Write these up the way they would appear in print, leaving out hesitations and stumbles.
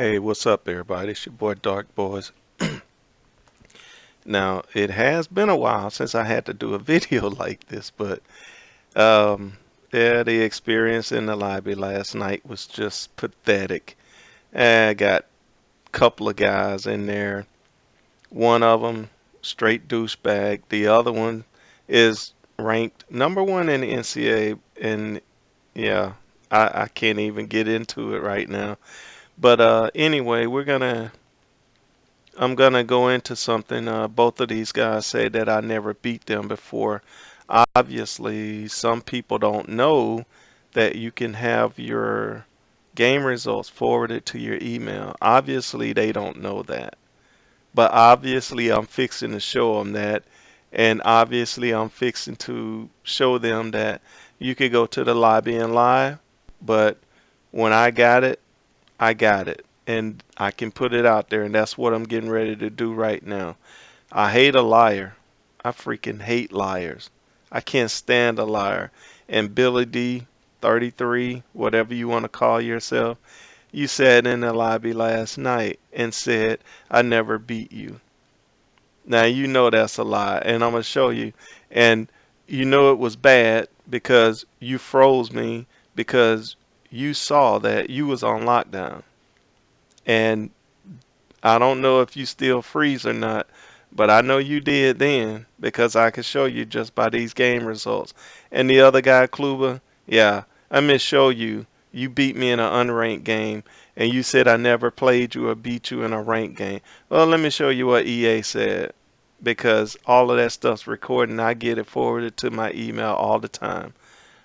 Hey, what's up, everybody? It's your boy Dark Boys. Now, it has been a while since I had to do a video like this, but um, yeah, the experience in the lobby last night was just pathetic. I got a couple of guys in there. One of them straight douchebag. The other one is ranked number one in the Ncaa, and yeah, I can't even get into it right now. But anyway, I'm gonna go into something. Both of these guys say that I never beat them before. Obviously, some people don't know that you can have your game results forwarded to your email. Obviously, they don't know that. But obviously, I'm fixing to show them that. And obviously, I'm fixing to show them that you could go to the lobby and lie. But when I got it. And I can put it out there, and that's what I'm getting ready to do right now. I hate a liar. I freaking hate liars. I can't stand a liar. And Billy D, 33, whatever you want to call yourself, you sat in the lobby last night and said, I never beat you. Now you know that's a lie, and I'm going to show you. And you know it was bad because you froze me because you saw that you was on lockdown. And I don't know if you still freeze or not, but I know you did then because I could show you just by these game results. And the other guy, Kluber, yeah, I may show you. You beat me in an unranked game, and you said I never played you or beat you in a ranked game. Well, let me show you what EA said because all of that stuff's recorded and I get it forwarded to my email all the time.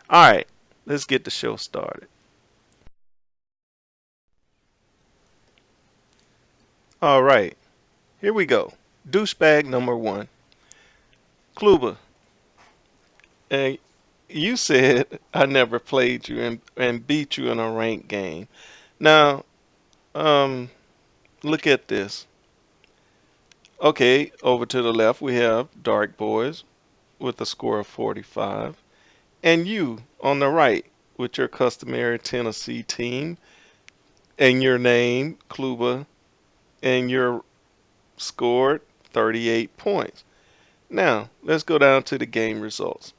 All right, let's get the show started. All right, here we go. Douchebag number one. Kluber, and you said I never played you and beat you in a ranked game. Now, um, look at this. Okay, over to the left we have Dark Boys with a score of 45, and you on the right with your customary Tennessee team and your name, Kluber, and your scored 38 points. Now, let's go down to the game results.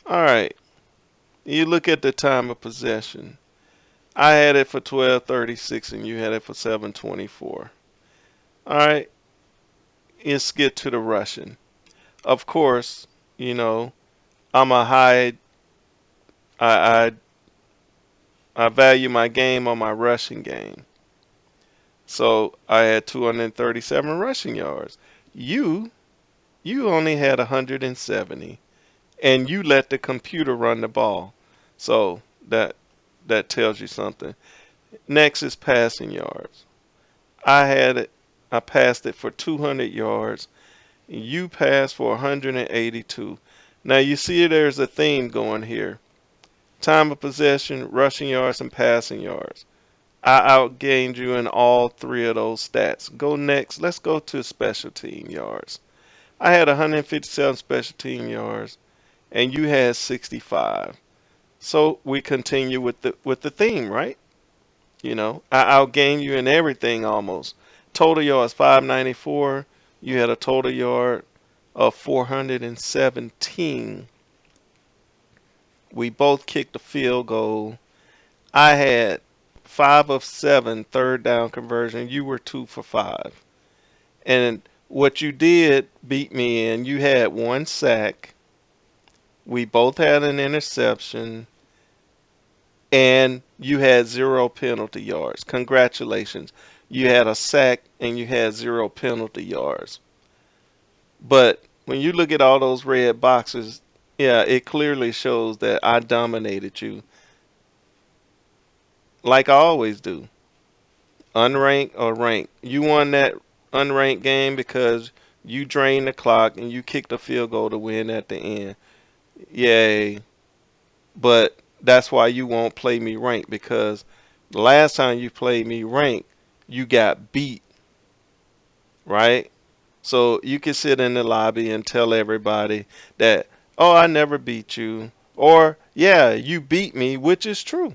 All right, you look at the time of possession. I had it for 12:36 and you had it for 7:24. All right, let's get to the rushing. Of course, you know, I'm a high I I value my game on my rushing game. So, I had 237 rushing yards. You you only had 170 and you let the computer run the ball. So, that tells you something. Next is passing yards. I had it I passed it for 200 yards. You passed for 182. Now you see there's a theme going here. Time of possession, rushing yards, and passing yards. I outgained you in all three of those stats. Go next. Let's go to special team yards. I had 157 special team yards, and you had 65. So we continue with the theme, right? You know, I outgained you in everything almost. Total yards 594. You had a total yard of 417. We both kicked a field goal. I had 5 of 7 third down conversion. You were 2 for 5. And what you did beat me in, you had 1 sack. We both had an interception. And you had 0 penalty yards. Congratulations. You had a sack and you had 0 penalty yards. But when you look at all those red boxes, yeah, it clearly shows that I dominated you like I always do. Unranked or ranked. You won that unranked game because you drained the clock and you kicked a field goal to win at the end. Yay. But that's why you won't play me ranked because the last time you played me ranked, you got beat, right? So you can sit in the lobby and tell everybody that, oh, I never beat you. Or, yeah, you beat me, which is true.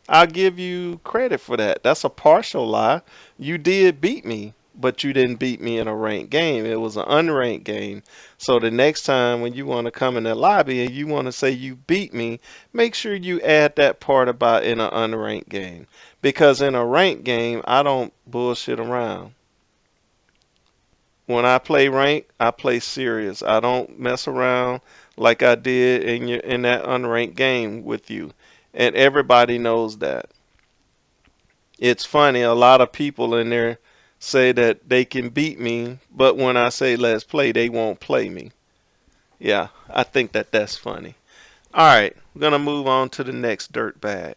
I'll give you credit for that. That's a partial lie. You did beat me, but you didn't beat me in a ranked game. It was an unranked game. So the next time when you want to come in the lobby and you want to say you beat me, make sure you add that part about in an unranked game. Because in a ranked game, I don't bullshit around. When I play rank, I play serious. I don't mess around like I did in that unranked game with you. And everybody knows that. It's funny, a lot of people in there say that they can beat me, but when I say let's play, they won't play me. Yeah, I think that that's funny. All right, we're gonna move on to the next dirt bag.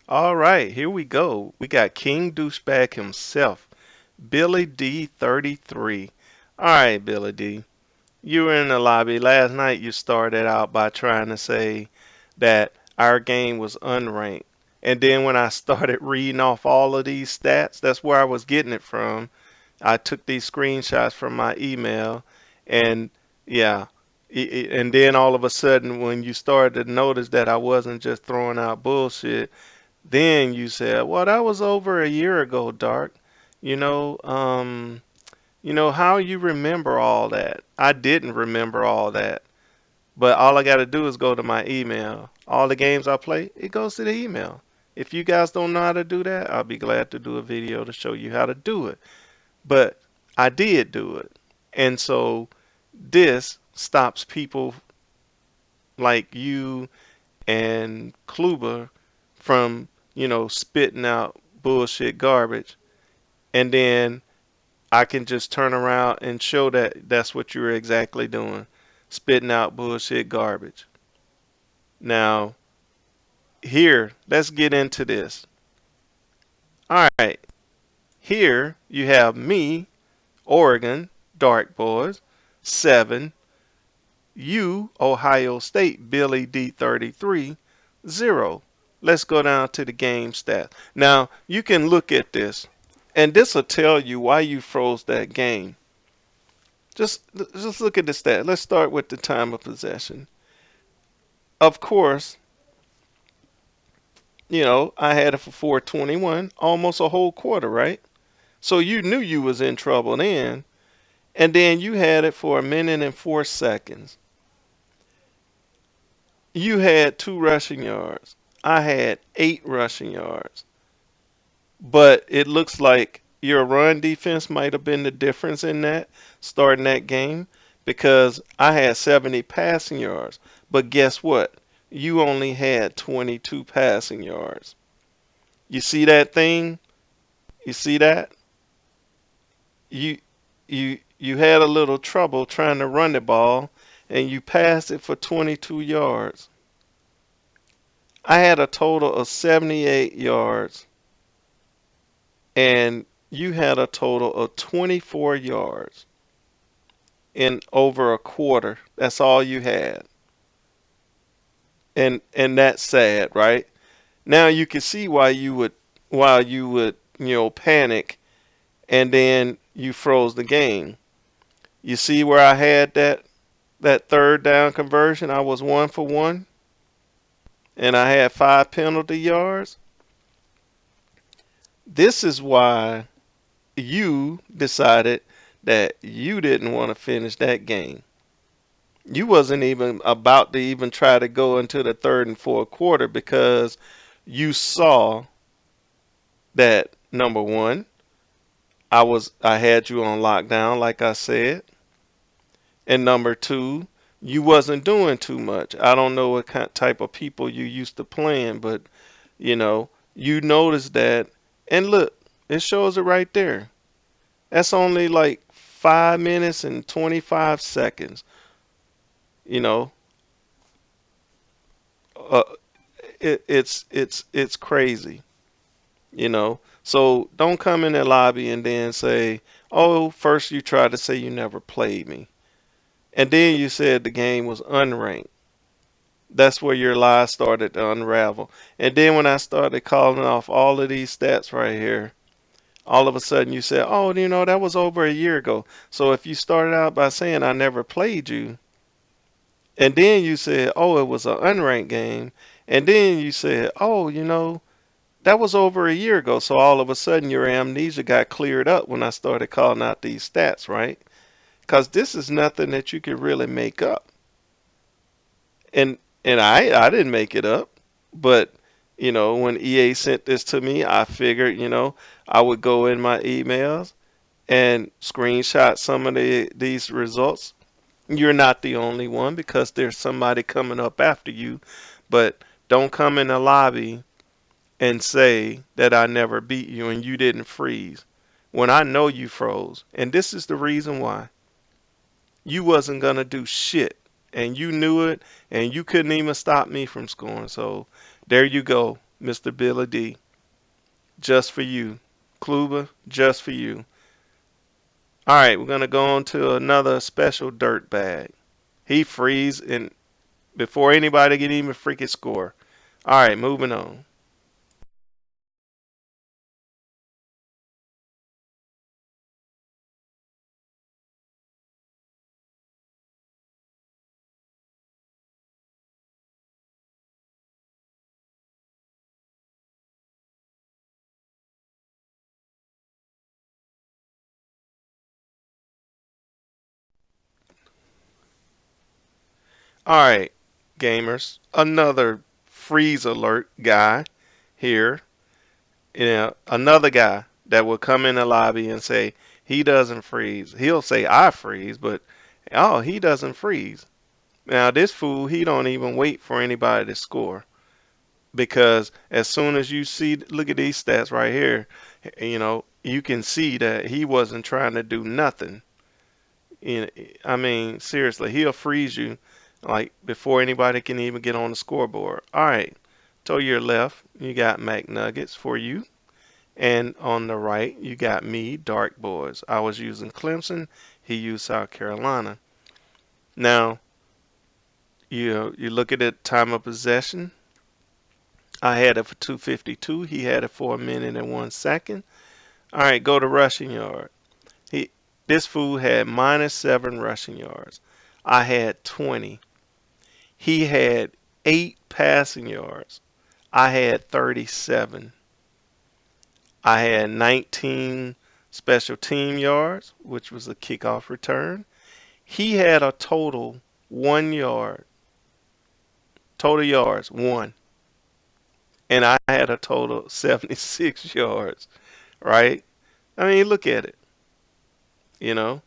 All right, here we go. We got King Douchebag himself, Billy D33. All right, Billy D. You were in the lobby last night. You started out by trying to say that our game was unranked. And then when I started reading off all of these stats, that's where I was getting it from. I took these screenshots from my email, and yeah. And then all of a sudden, when you started to notice that I wasn't just throwing out bullshit, then you said, "Well, that was over a year ago, Dark. You know, how you remember all that?" I didn't remember all that. But all I got to do is go to my email. All the games I play, it goes to the email. If you guys don't know how to do that, I'll be glad to do a video to show you how to do it. But I did do it. And so this stops people like you and Kluber from, spitting out bullshit garbage. And then I can just turn around and show that that's what you're exactly doing, spitting out bullshit garbage. Now, here, let's get into this. All right, here you have me, Oregon, Dark Boys, 7. You, Ohio State, Billy D33, 0. Let's go down to the game stats. Now, you can look at this, and this will tell you why you froze that game. Just look at the stat. Let's start with the time of possession. Of course, I had it for 421, almost a whole quarter, right? So you knew you was in trouble then. And then you had it for a minute and 4 seconds. You had 2 rushing yards. I had 8 rushing yards. But it looks like your run defense might have been the difference in that, starting that game, because I had 70 passing yards. But guess what? You only had 22 passing yards. You see that thing? You see that? You you had a little trouble trying to run the ball and you passed it for 22 yards. I had a total of 78 yards and you had a total of 24 yards in over a quarter. That's all you had. And that's sad, right? Now you can see why you would panic and then you froze the game. You see where I had that third down conversion? I was 1 for 1 and I had 5 penalty yards. This is why you decided that you didn't want to finish that game. You wasn't even about to even try to go into the third and fourth quarter because you saw that number one, I had you on lockdown like I said. And number two, you wasn't doing too much. I don't know what type of people you used to playing, but you noticed that. And look, it shows it right there. That's only like 5 minutes and 25 seconds. You know, uh, it's crazy. So don't come in the lobby and then say, "Oh, first you tried to say you never played me." And then you said the game was unranked. That's where your lies started to unravel. And then when I started calling off all of these stats right here, all of a sudden you said, "Oh, that was over a year ago." So if you started out by saying I never played you, And then you said, oh, it was an unranked game. And then you said, oh, that was over a year ago. So all of a sudden your amnesia got cleared up when I started calling out these stats, right? Because this is nothing that you can really make up. And I didn't make it up, but when EA sent this to me, I figured I would go in my emails and screenshot some of these results. You're not the only one because there's somebody coming up after you, but don't come in the lobby and say that I never beat you and you didn't freeze when I know you froze. And this is the reason why. You wasn't gonna do shit, and you knew it, and you couldn't even stop me from scoring. So there you go, Mr. Billy D. Just for you. Kluber, just for you. All right, we're gonna go on to another special dirt bag. He freeze and before anybody can even freaking score. All right, moving on. All right, gamers. Another freeze alert guy here. Another guy that will come in the lobby and say he doesn't freeze. He'll say I freeze, but oh, he doesn't freeze. Now this fool, he don't even wait for anybody to score because as soon as you see, look at these stats right here, you can see that he wasn't trying to do nothing. I mean, seriously, he'll freeze you like before anybody can even get on the scoreboard. All right, to your left, you got McNuggets for you. And on the right, you got me, Dark Boys. I was using Clemson. He used South Carolina. Now, you look at the time of possession. I had it for 252. He had it for a minute and 1 second. All right, go to rushing yard. He This fool had -7 rushing yards. I had 20. He had 8 passing yards. I had 37. I had 19 special team yards, which was a kickoff return. He had a total 1 yard, total yards, one. And I had a total 76 yards, right? I mean, look at it, you know.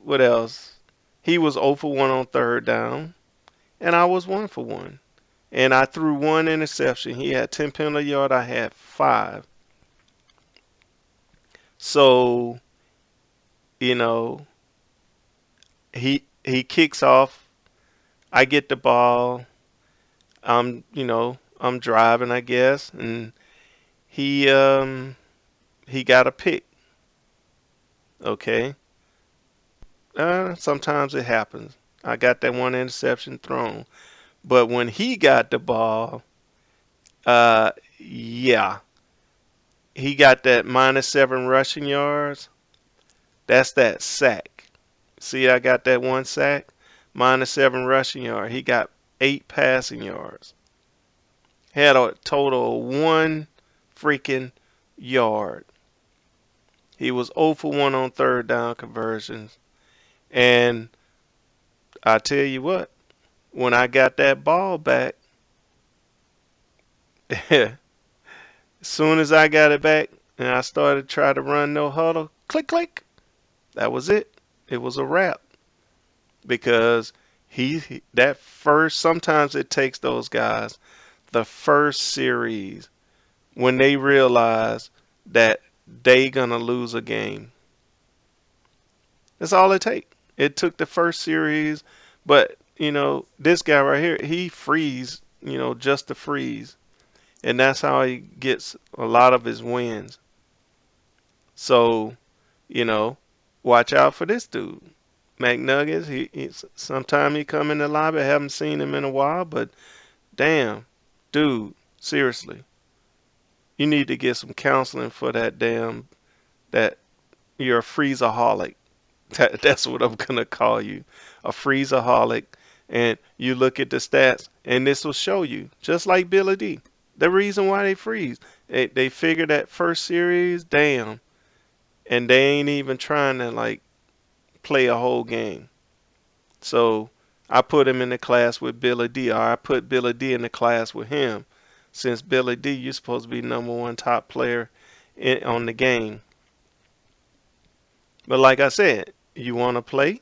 What else? He was 0 for 1 on third down, and I was 1 for 1. And I threw one interception. He had 10 penalty yards, I had 5. So, you know, he kicks off. I get the ball. I'm driving, I guess, and he got a pick. Okay, sometimes it happens. I got that one interception thrown, but when he got the ball, yeah, he got that -7 rushing yards. That's that sack. See, I got that one sack, -7 rushing yard. He got 8 passing yards. Had a total of 1 freaking yard. He was 0 for 1 on third down conversions. And I tell you what, when I got that ball back, as soon as I got it back and I started to try to run no huddle, click, click, that was it. It was a wrap because that first, sometimes it takes those guys the first series when they realize that they gonna lose a game. That's all it take. It took the first series, but this guy right here, he freeze, just to freeze, and that's how he gets a lot of his wins. So, you know, watch out for this dude, McNuggets. Sometime he come in the lobby. I haven't seen him in a while, but damn, dude, seriously, you need to get some counseling for that damn that you're a freezaholic. That's what I'm gonna call you, a freezaholic. And you look at the stats, and this will show you, just like Billy D. The reason why they freeze, they figure that first series, damn, and they ain't even trying to like play a whole game. So I put him in the class with Billy D, or I put Billy D in the class with him, since Billy D, you're supposed to be number one top player on the game. But like I said, you want to play?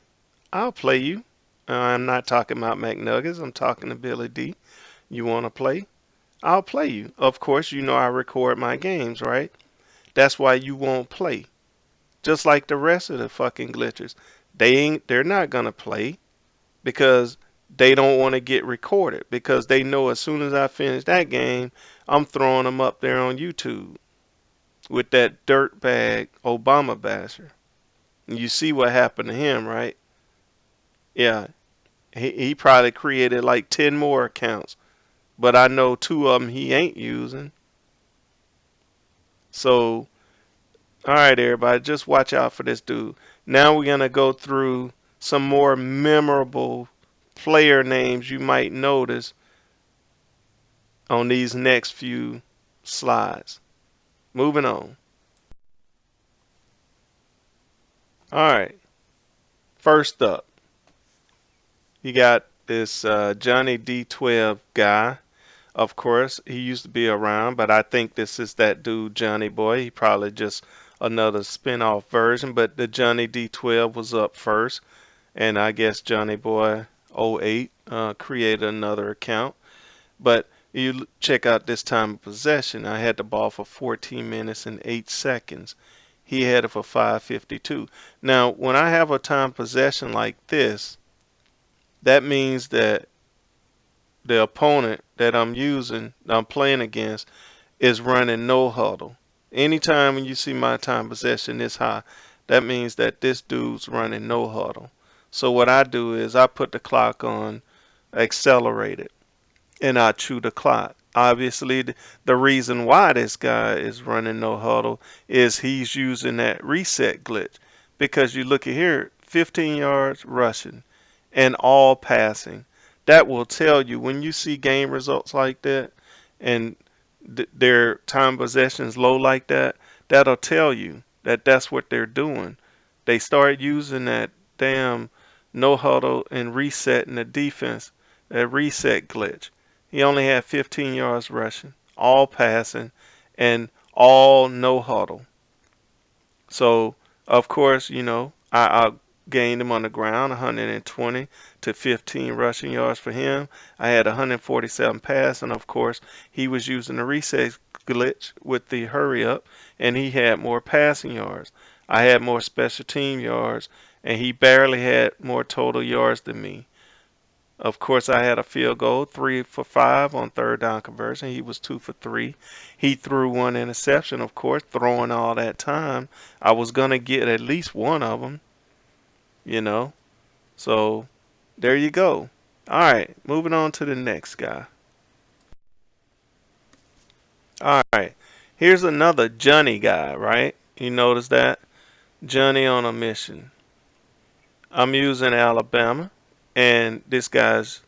I'll play you. I'm not talking about McNuggets. I'm talking to Billy D. You want to play? I'll play you. Of course, you know I record my games, right? That's why you won't play. Just like the rest of the fucking glitchers. They're not gonna play because they don't want to get recorded because they know as soon as I finish that game, I'm throwing them up there on YouTube with that dirtbag Obama basher. And you see what happened to him, right? Yeah, he probably created like 10 more accounts, but I know two of them he ain't using. So, all right, everybody, just watch out for this dude. Now we're gonna go through some more memorable player names you might notice on these next few slides. Moving on. All right, first up, you got this Johnny D12 guy. Of course, he used to be around, but I think this is that dude, Johnny Boy. He probably just another spin-off version, but the Johnny D12 was up first, and I guess Johnny Boy '08 created another account. But you check out this time of possession. I had the ball for 14 minutes and 8 seconds. He had it for 5:52. Now, when I have a time possession like this, that means that the opponent that I'm playing against, is running no huddle. Anytime when you see my time possession this high, that means that this dude's running no huddle. So what I do is I put the clock on accelerated and I chew the clock. Obviously, the reason why this guy is running no huddle is he's using that reset glitch. Because you look at here, 15 yards rushing and all passing. That will tell you when you see game results like that and their time possessions low like that, that'll tell you that that's what they're doing. They start using that damn no huddle and resetting the defense, that reset glitch. He only had 15 yards rushing, all passing, and all no huddle. So, of course, I gained him on the ground, 120 to 15 rushing yards for him. I had 147 passing. Of course, he was using the reset glitch with the hurry up, and he had more passing yards. I had more special team yards, and he barely had more total yards than me. Of course, I had a field goal, 3 for 5 on third down conversion. He was 2 for 3. He threw one interception, of course, throwing all that time. I was going to get at least one of them, you know. So there you go. All right, moving on to the next guy. All right, here's another Johnny guy, right? You notice that? Johnny on a mission. I'm using Alabama, and this guy's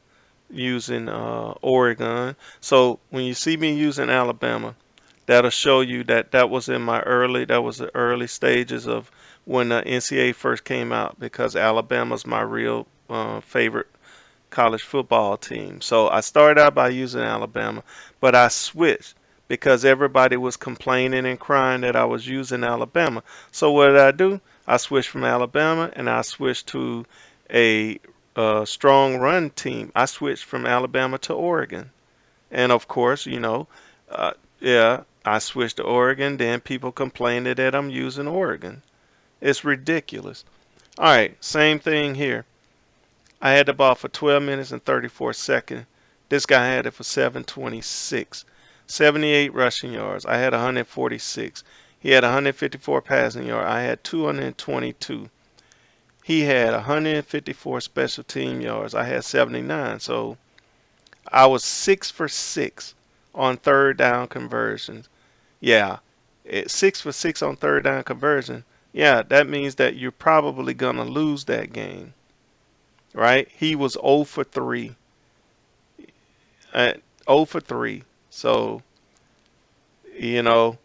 using Oregon. So when you see me using Alabama, that'll show you that that was the early stages of when the Ncaa first came out because Alabama's my real favorite college football team. So I started out by using Alabama, but I switched because everybody was complaining and crying that I was using Alabama. So what did I do? I switched from Alabama and I switched to a strong run team. I switched from Alabama to Oregon. And of course, uh, yeah, I switched to Oregon. Then people complained that I'm using Oregon. It's ridiculous. All right, same thing here. I had the ball for 12 minutes and 34 seconds. This guy had it for 7:26. 78 rushing yards. I had 146. He had 154 passing yards. I had 222. He had 154 special team yards. I had 79. So I was 6 for 6 on third down conversions. Yeah, 6 for 6 on third down conversion. yeah, that means that you're probably gonna lose that game, right? He was 0 for 3. 0 for 3. So, you know,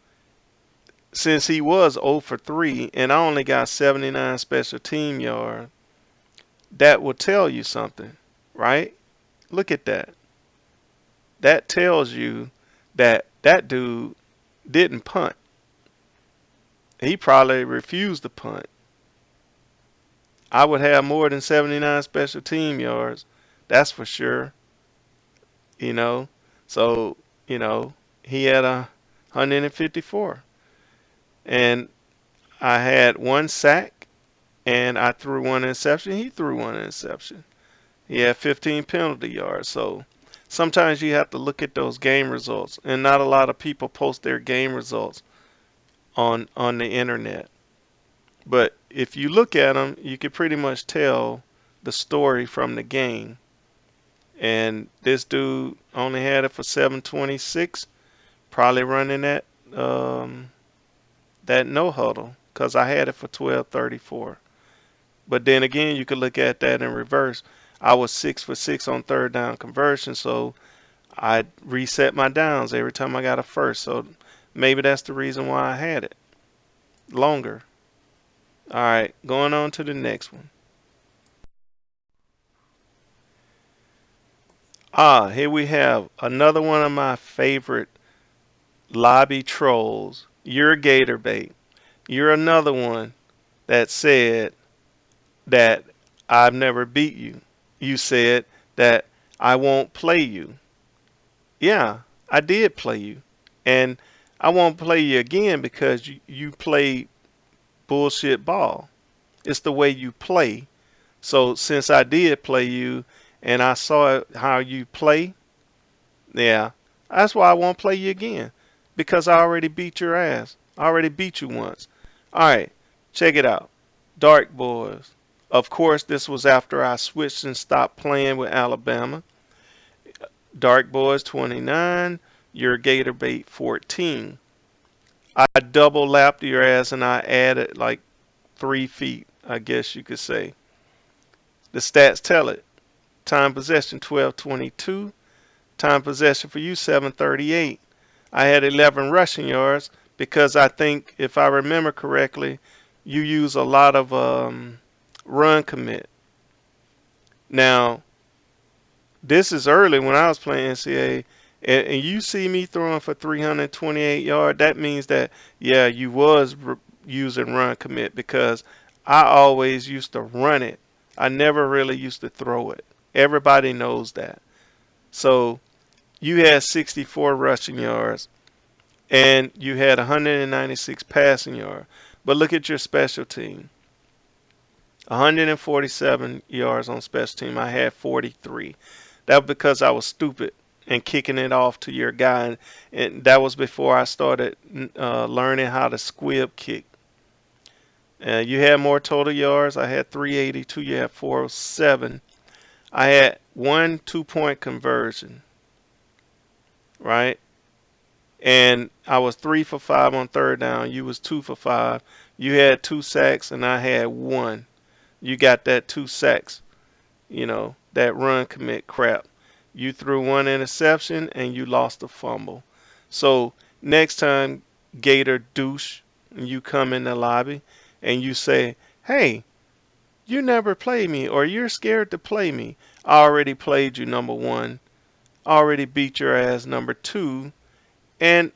since he was 0 for 3 and I only got 79 special team yards, that will tell you something, right? Look at that. That tells you that that dude didn't punt. He probably refused to punt. I would have more than 79 special team yards. That's for sure. You know, so you know he had 154, and I had one sack, and I threw one interception. He threw one interception. He had 15 penalty yards. So sometimes you have to look at those game results, and not a lot of people post their game results on the internet. But if you look at them, you can pretty much tell the story from the game. And this dude only had it for 726, probably running um, that no huddle because I had it for 1234. But then again, you could look at that in reverse. I was 6 for 6 on third down conversion, so I reset my downs every time I got a first. So maybe that's the reason why I had it longer. All right, going on to the next one. Here we have another one of my favorite lobby trolls. You're Gator Bait. You're another one that said that I've never beat you. You said that I won't play you. Yeah, I did play you. And I won't play you again because you play bullshit ball. It's the way you play. So since I did play you and I saw how you play, yeah, that's why I won't play you again. Because I already beat your ass. I already beat you once. Alright, check it out. Dark Boys. Of course, this was after I switched and stopped playing with Alabama. Dark Boys 29, your Gator Bait 14. I double lapped your ass and I added like 3 feet, I guess you could say. The stats tell it. Time possession 12:22. Time possession for you 7:38. I had 11 rushing yards because I think, if I remember correctly, you use a lot of run commit. Now, this is early when I was playing Ncaa, and you see me throwing for 328 yards. That means that, yeah, you was using run commit because I always used to run it. I never really used to throw it. Everybody knows that. So you had 64 rushing yards and you had 196 passing yards. But look at your special team. 147 yards on special team. I had 43. That was because I was stupid and kicking it off to your guy. And that was before I started learning how to squib kick. You had more total yards. I had 382. You had 407. I had one 2-point conversion, right? And I was 3 for 5 on third down. You was 2 for 5. You had 2 sacks and I had 1. You got that 2 sacks, that run commit crap. You threw 1 interception and you lost a fumble. So next time, Gator douche, you come in the lobby and you say, hey, you never played me or you're scared to play me. I already played you, number 1. I already beat your ass, number 2. And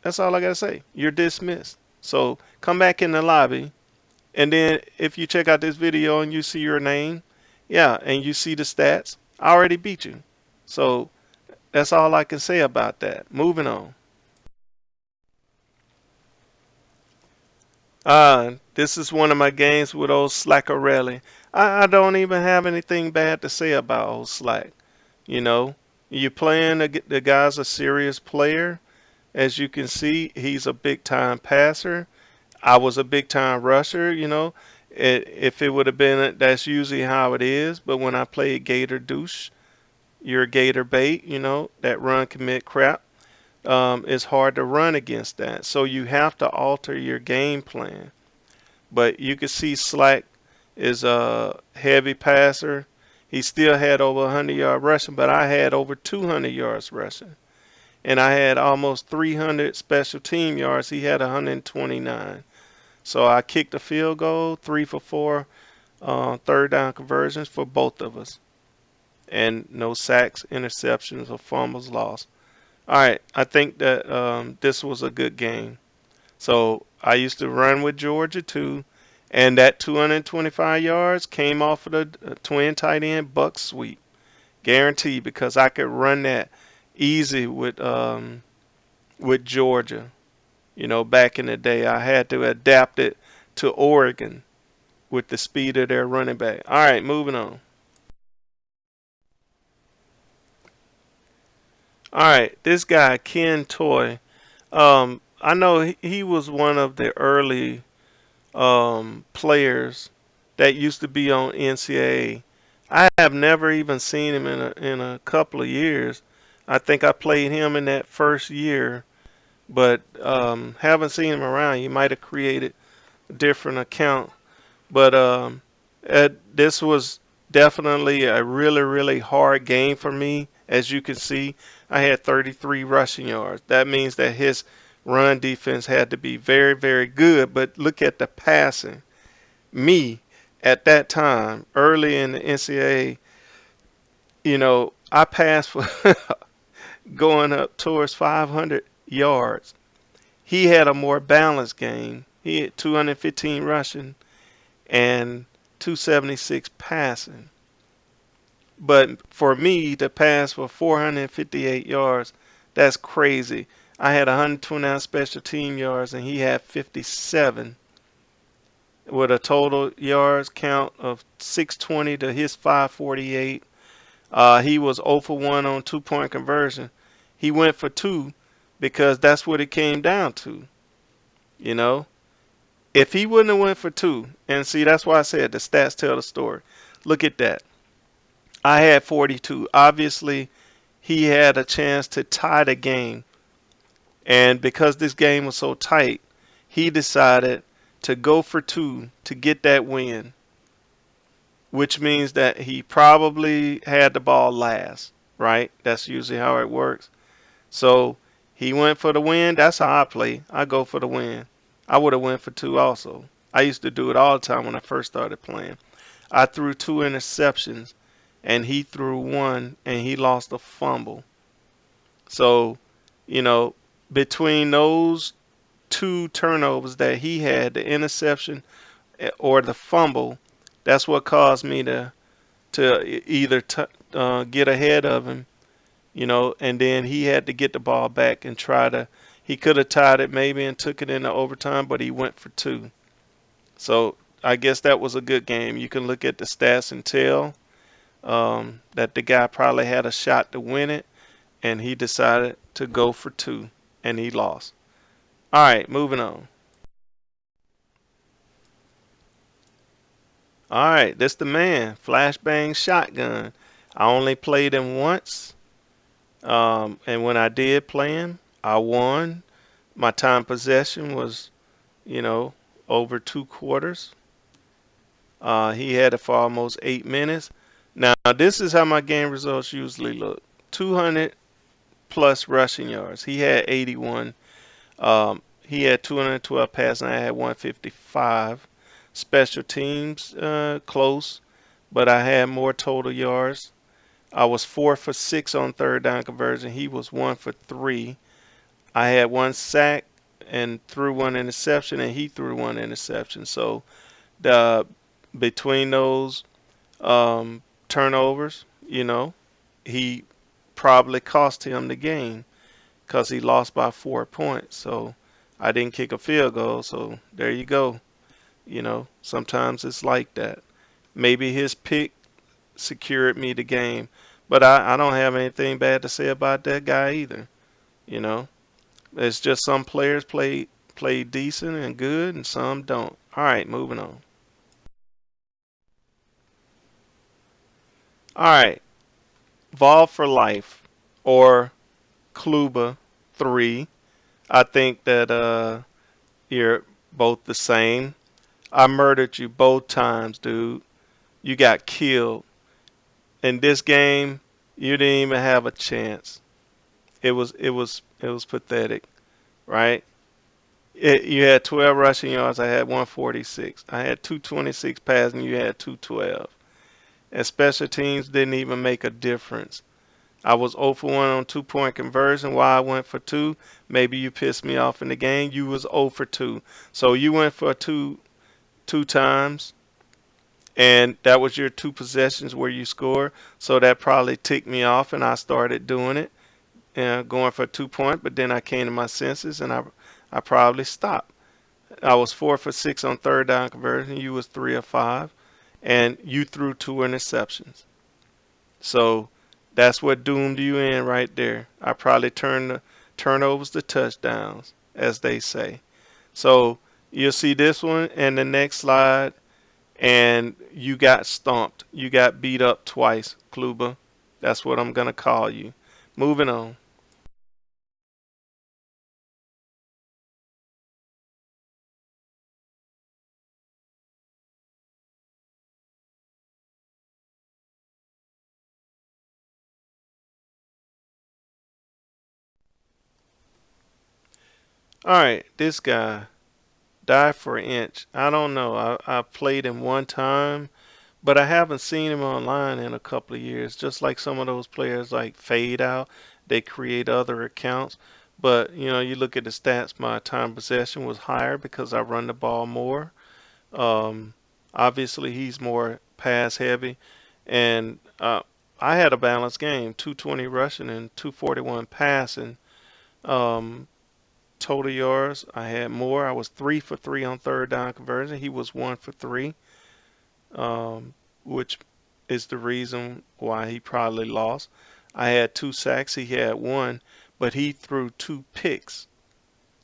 that's all I got to say. You're dismissed. So come back in the lobby. And then if you check out this video and you see your name, yeah, and you see the stats, I already beat you. So that's all I can say about that. Moving on. This is one of my games with old Slackarelli. I don't even have anything bad to say about old Slack. You know, you're playing, the guy's a serious player. As you can see, he's a big time passer. I was a big time rusher, If it would have been, that's usually how it is. But when I played Gator Douche, you're Gator Bait, that run commit crap. It's hard to run against that. So you have to alter your game plan. But you can see Slack is a heavy passer. He still had over 100 yard rushing, but I had over 200 yards rushing. And I had almost 300 special team yards. He had 129. So I kicked a field goal, 3 for 4, third down conversions for both of us. And no sacks, interceptions, or fumbles lost. All right, I think that this was a good game. So I used to run with Georgia too, and that 225 yards came off of the twin tight end buck sweep, guaranteed, because I could run that easy with Georgia. You know, back in the day, I had to adapt it to Oregon with the speed of their running back. All right, moving on. All right, this guy Ken Toy. I know he was one of the early players that used to be on Ncaa. I have never even seen him in a couple of years. I think I played him in that first year, but haven't seen him around. He might have created a different account, but this was definitely a really, really hard game for me. As you can see, I had 33 rushing yards. That means that his run defense had to be very, very good. But look at the passing. Me, at that time, early in the NCAA, I passed for going up towards 500 yards. He had a more balanced game. He had 215 rushing and 276 passing. But for me to pass for 458 yards, that's crazy. I had 129 special team yards and he had 57 with a total yards count of 620 to his 548. He was 0 for 1 on 2-point conversion. He went for 2 because that's what it came down to, you know. If he wouldn't have went for 2, and see, that's why I said the stats tell the story. Look at that. I had 42. Obviously, he had a chance to tie the game. And because this game was so tight, he decided to go for 2 to get that win, which means that he probably had the ball last, right? That's usually how it works. So he went for the win. That's how I play. I go for the win. I would have went for 2 also. I used to do it all the time when I first started playing. I threw 2 interceptions and he threw 1 and he lost a fumble. So, you know, between those 2 turnovers that he had, the interception or the fumble, that's what caused me to either get ahead of him, and then he had to get the ball back and try to. He could have tied it maybe and took it into overtime, but he went for 2. So I guess that was a good game. You can look at the stats and tell that the guy probably had a shot to win it, and he decided to go for 2, and he lost. All right, moving on. All right, this the man, flashbang shotgun. I only played him once, and when I did play him, I won. My time possession was, you know, over 2 quarters. He had it for almost 8 minutes. Now, this is how my game results usually look: 200 plus rushing yards. He had 81. He had 212 passing. I had 155. Special teams, close, but I had more total yards. I was 4 for 6 on third down conversion. He was 1 for 3. I had 1 sack and threw 1 interception, and he threw 1 interception. So the between those turnovers, he probably cost him the game because he lost by 4 points. So I didn't kick a field goal. So there you go. Sometimes it's like that. Maybe his pick secured me the game, but I don't have anything bad to say about that guy either. You know, it's just some players play decent and good, and some don't. All right, moving on. All right, Vol for Life or Kluba 3. I think that you're both the same. I murdered you both times, dude. You got killed. In this game, you didn't even have a chance. It was pathetic, right? You had 12 rushing yards. I had 146. I had 226 passing. You had 212. And special teams didn't even make a difference. I was 0 for 1 on 2-point conversion. Why I went for 2? Maybe you pissed me off in the game. You was 0 for 2. So you went for 2 times, and that was your 2 possessions where you scored. So that probably ticked me off, and I started doing it, going for a 2-point. But then I came to my senses, and I probably stopped. I was 4 for 6 on third down conversion. You was 3 of 5, and you threw 2 interceptions. So that's what doomed you in right there. I probably turned the turnovers to touchdowns, as they say. So you'll see this one and the next slide, and you got stomped. You got beat up twice, Kluber. That's what I'm gonna call you. Moving on. All right, this guy died for an inch. I don't know. I played him one time, but I haven't seen him online in a couple of years. Just like some of those players like fade out, they create other accounts. But you look at the stats. My time possession was higher because I run the ball more. Um, Obviously, he's more pass heavy, and I had a balanced game: 220 rushing and 241 passing. Um, Total yards, I had more. I was 3 for 3 on third down conversion. He was 1 for 3, which is the reason why he probably lost. I had 2 sacks. He had 1, but he threw 2 picks.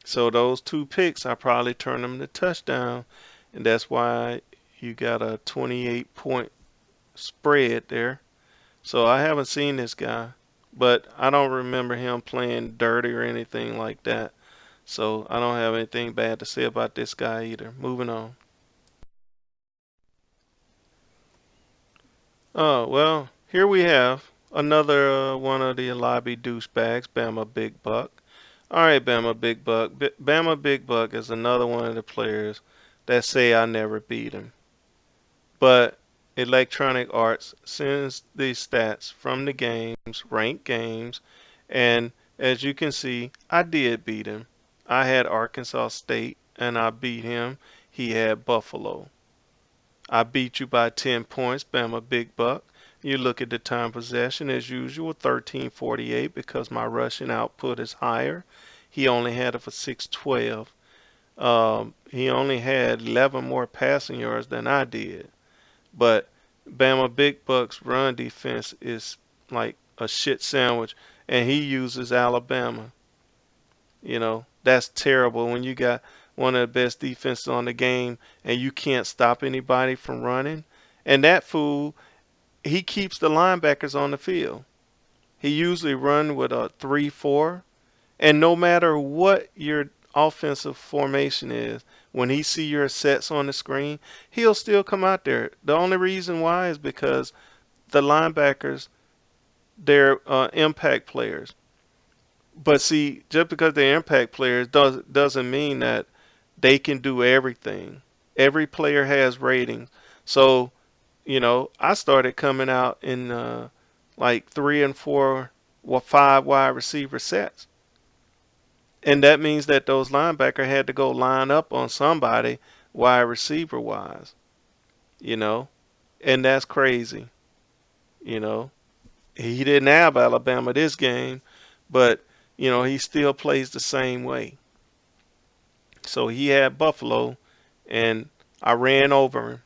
So those 2 picks, I probably turned them to touchdown, and that's why you got a 28-point spread there. So I haven't seen this guy, but I don't remember him playing dirty or anything like that. So I don't have anything bad to say about this guy either. Moving on. Oh, well, here we have another one of the lobby douchebags, Bama Big Buck. All right, Bama Big Buck. Bama Big Buck is another one of the players that say I never beat him. But Electronic Arts sends these stats from the games, ranked games, and as you can see, I did beat him. I had Arkansas State and I beat him. He had Buffalo. I beat you by 10 points, Bama Big Buck. You look at the time possession as usual, 13:48 because my rushing output is higher. He only had it for 612. He only had 11 more passing yards than I did. But Bama Big Buck's run defense is like a shit sandwich, and he uses Alabama. That's terrible when you got one of the best defenses on the game and you can't stop anybody from running. And that fool, he keeps the linebackers on the field. He usually run with a 3-4, and no matter what your offensive formation is, when he see your sets on the screen, he'll still come out there. The only reason why is because the linebackers, they're impact players. But see, just because they're impact players doesn't mean that they can do everything. Every player has ratings. So, I started coming out in like 3 and 4 or 5 wide receiver sets. And that means that those linebackers had to go line up on somebody wide receiver wise, you know. And that's crazy, you know. He didn't have Alabama this game, but he still plays the same way. So he had Buffalo, and I ran over him.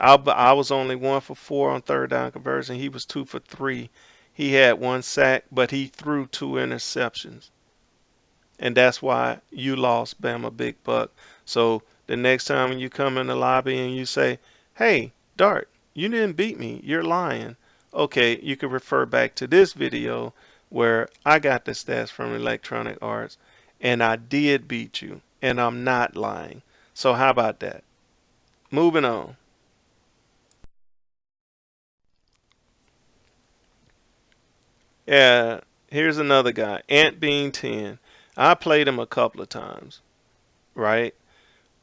I was only 1 for 4 on third down conversion. He was 2 for 3. He had 1 sack, but he threw 2 interceptions. And that's why you lost, Bama Big Buck. So the next time you come in the lobby and you say, hey, Dart, you didn't beat me. You're lying. Okay, you can refer back to this video where I got the stats from Electronic Arts and I did beat you and I'm not lying. So how about that? Moving on. Yeah, here's another guy, Ant Bean 10. I played him a couple of times, right?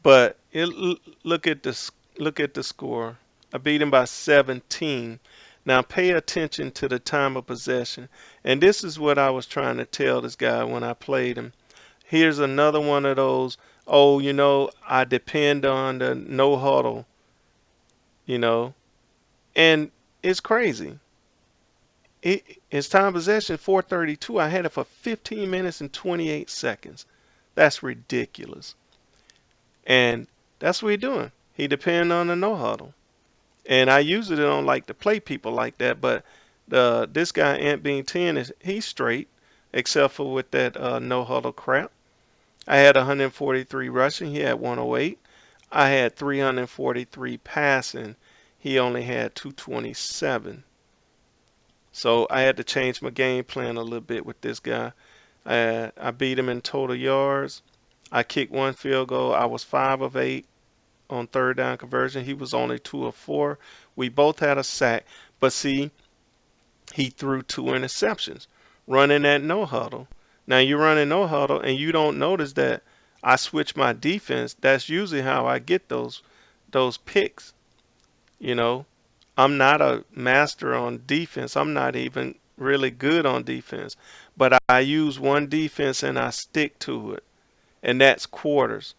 But look at this. Look at the score. I beat him by 17. Now pay attention to the time of possession. And this is what I was trying to tell this guy when I played him. Here's another one of those. Oh, I depend on the no huddle. You know, and it's crazy. It's time of possession 4:32. I had it for 15 minutes and 28 seconds. That's ridiculous. And that's what he's doing. He depend on the no huddle. And I usually don't like to play people like that, but this guy Ant Bean 10 he's straight, except for with that no huddle crap. I had 143 rushing. He had 108. I had 343 passing. He only had 227. So I had to change my game plan a little bit with this guy. I beat him in total yards. I kicked one field goal. I was 5 of 8 on third down conversion. He was only 2 of 4. We both had a sack, but see, he threw 2 interceptions running that no huddle. Now you running no huddle and you don't notice that I switch my defense. That's usually how I get those picks. You know, I'm not a master on defense. I'm not even really good on defense, but I use one defense and I stick to it, and that's quarters.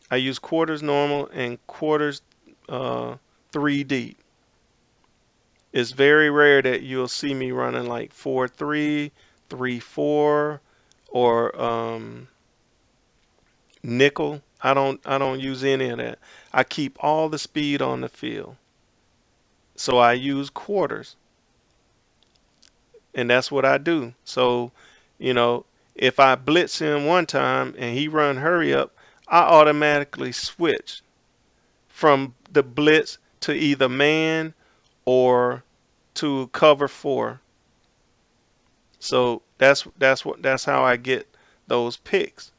I use quarters normal and quarters uh, 3 It's very rare that you'll see me running like 4-3, 3-4, or nickel. I don't use any of that. I keep all the speed on the field. So I use quarters, and that's what I do. So, you know, if I blitz him one time and he run hurry up, I automatically switch from the blitz to either man or to cover 4. So that's how I get those picks.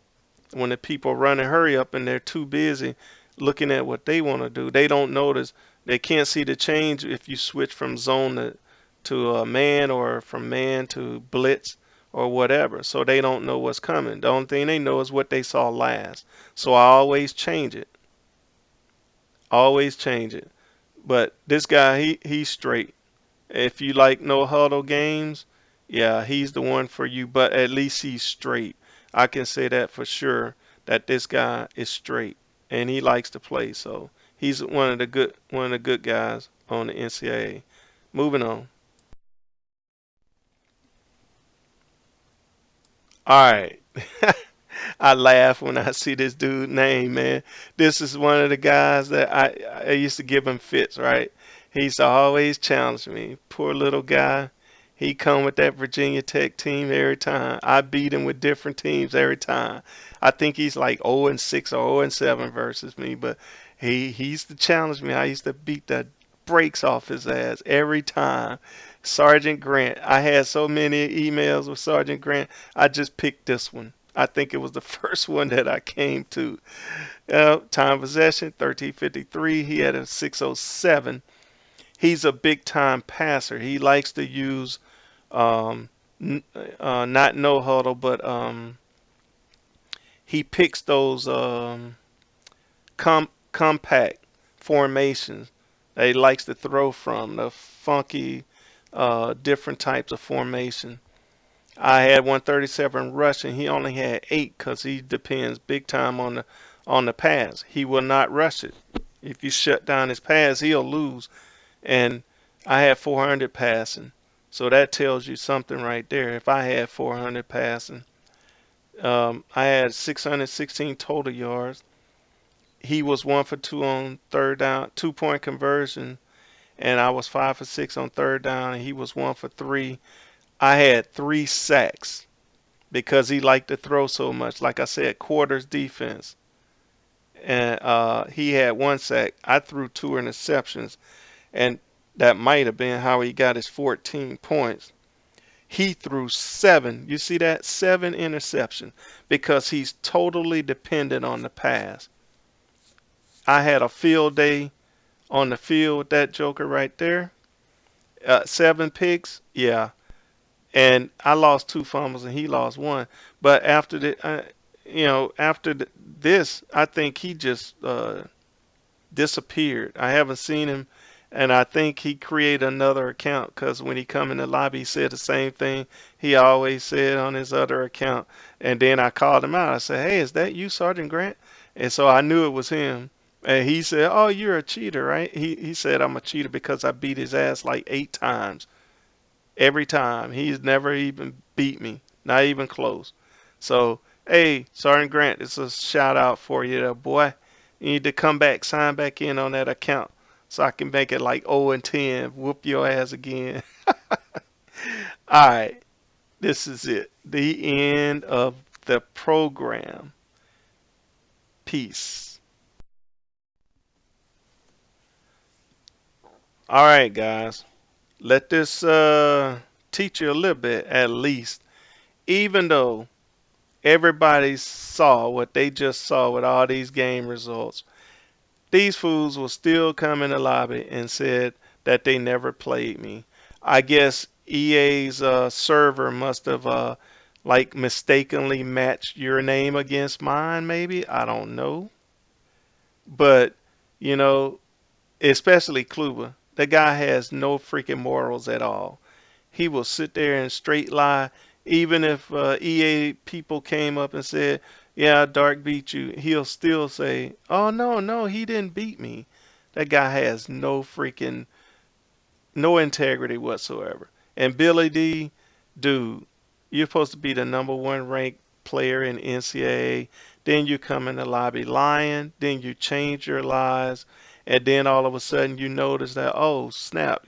When the people run and hurry up and they're too busy looking at what they want to do, they don't notice. They can't see the change if you switch from zone to a man or from man to blitz or whatever. So they don't know what's coming. The only thing they know is what they saw last. So I always change it. Always change it. But this guy, he's straight. If you like no huddle games, yeah, he's the one for you. But at least he's straight. I can say that for sure that this guy is straight and he likes to play. So he's one of the good guys on the NCAA. Moving on. All right. I laugh when I see this dude name, man. This is one of the guys that I used to give him fits, right? He used to always challenge me. Poor little guy. He come with that Virginia Tech team every time. I beat him with different teams every time. I think he's like 0 and 6 or 0 and 7 versus me, but he used to challenge me. I used to beat the brakes off his ass every time. Sergeant Grant. I had so many emails with Sergeant Grant. I just picked this one. I think it was the first one that I came to. Time possession 13:53. He had a 6:07. He's a big time passer. He likes to use um, not no huddle, but he picks those compact formations that he likes to throw from, the funky different types of formation. I had 137 rushing. He only had 8 because he depends big time on the pass. He will not rush it. If you shut down his pass, he'll lose. And I had 400 passing. So that tells you something right there. If I had 400 passing, I had 616 total yards. He was 1 for 2 on third down, 2 point conversion, and I was 5 for 6 on third down, and he was 1 for 3. I had 3 sacks because he liked to throw so much. Like I said, quarters defense, and he had 1 sack. I threw 2 interceptions, and that might have been how he got his 14 points. He threw 7. You see that? 7 interceptions because he's totally dependent on the pass. I had a field day on the field with that joker right there. 7 picks, yeah. And I lost 2 fumbles and he lost one. But after this, I think he just disappeared. I haven't seen him, and I think he created another account because when he come in the lobby, he said the same thing he always said on his other account. And then I called him out. I said, "Hey, is that you, Sergeant Grant?" And so I knew it was him. And he said, "Oh, you're a cheater, right?" He said, "I'm a cheater because I beat his ass like 8 times. Every time. He's never even beat me, not even close." So, hey, Sergeant Grant, it's a shout out for you there, boy. You need to come back, sign back in on that account so I can make it like 0 and 10, whoop your ass again. All right, this is it. The end of the program. Peace. All right, guys. Let this teach you a little bit at least. Even though everybody saw what they just saw with all these game results, these fools will still come in the lobby and said that they never played me. I guess EA's server must have like mistakenly matched your name against mine, maybe. I don't know. But, you know, especially Kluber. The guy has no freaking morals at all. He will sit there and straight lie. Even if EA people came up and said, "Yeah, Dark beat you," he'll still say, "Oh no, no, he didn't beat me." That guy has no integrity whatsoever. And Billy D, dude, you're supposed to be the number one ranked player in NCAA. Then you come in the lobby lying. Then you change your lies. And then all of a sudden you notice that, oh, snap,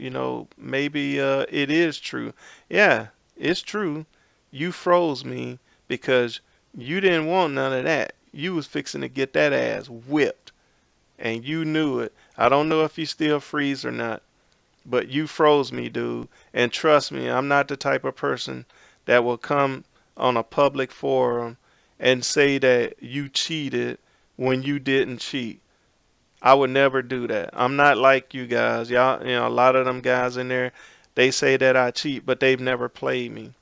maybe it is true. Yeah, it's true. You froze me because you didn't want none of that. You was fixing to get that ass whipped. And you knew it. I don't know if you still freeze or not. But you froze me, dude. And trust me, I'm not the type of person that will come on a public forum and say that you cheated when you didn't cheat. I would never do that. I'm not like you guys. Y'all, a lot of them guys in there, they say that I cheat, but they've never played me.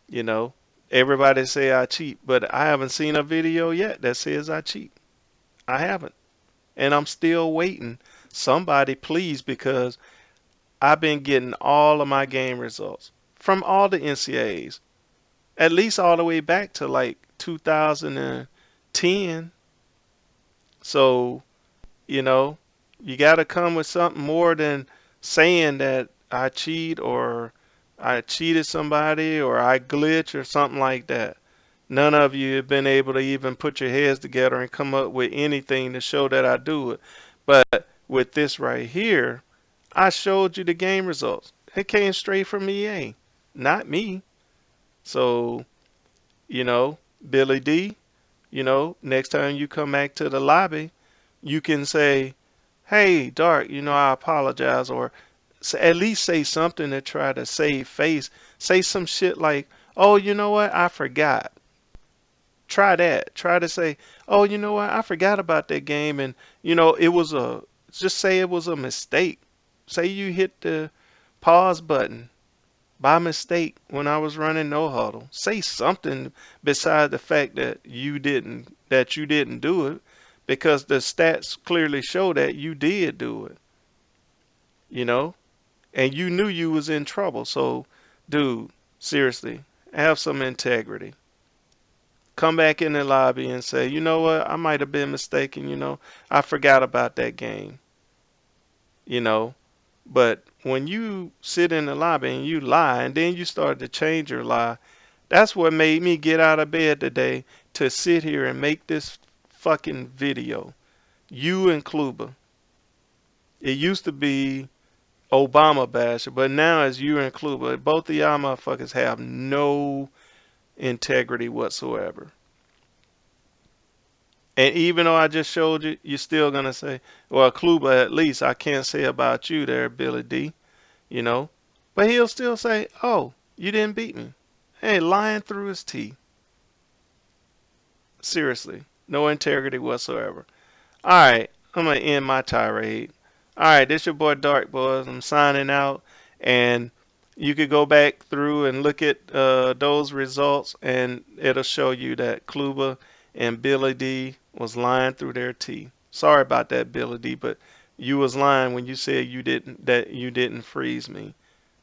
You know, everybody say I cheat, but I haven't seen a video yet that says I cheat. I haven't. And I'm still waiting. Somebody please, because I've been getting all of my game results from all the NCAAs, at least all the way back to like 2010. So, you know, you got to come with something more than saying that I cheat or I cheated somebody or I glitch or something like that. None of you have been able to even put your heads together and come up with anything to show that I do it. But with this right here, I showed you the game results. It came straight from EA, not me. So, you know, Billy D, next time you come back to the lobby, you can say, "Hey, Dark, I apologize," or at least say something to try to save face. Say some shit like, "Oh, you know what? I forgot." Try that. Try to say, "Oh, you know what? I forgot about that game, and it was just say it was a mistake. Say you hit the pause button by mistake when I was running no huddle. Say something besides the fact that you didn't do it, because the stats clearly show that you did do it, you know, and you knew you was in trouble. So, dude, seriously, have some integrity. Come back in the lobby and say, "You know what? I might have been mistaken, I forgot about that game." You know, But when you sit in the lobby and you lie and then you start to change your lie, that's what made me get out of bed today to sit here and make this fucking video. You and Kluber. It used to be Obama basher, but now it's you and Kluber. Both of y'all motherfuckers have no integrity whatsoever. And even though I just showed you, you're still gonna say, "Well, Kluber, at least I can't say about you there, Billy D." you know. But he'll still say, "Oh, you didn't beat me." Hey, lying through his teeth. Seriously, no integrity whatsoever. All right, I'm gonna end my tirade. All right, this your boy Dark Boys. I'm signing out, and you could go back through and look at those results, and it'll show you that Kluber and Billy D was lying through their teeth. Sorry about that, Billy D, but you was lying when you said you didn't freeze me.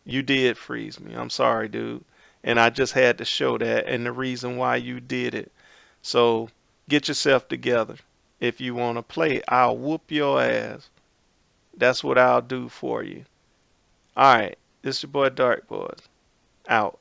You did freeze me. I'm sorry, dude. And I just had to show that and the reason why you did it. So get yourself together. If you want to play, I'll whoop your ass. That's what I'll do for you. All right. This is your boy Dark Boys. Out.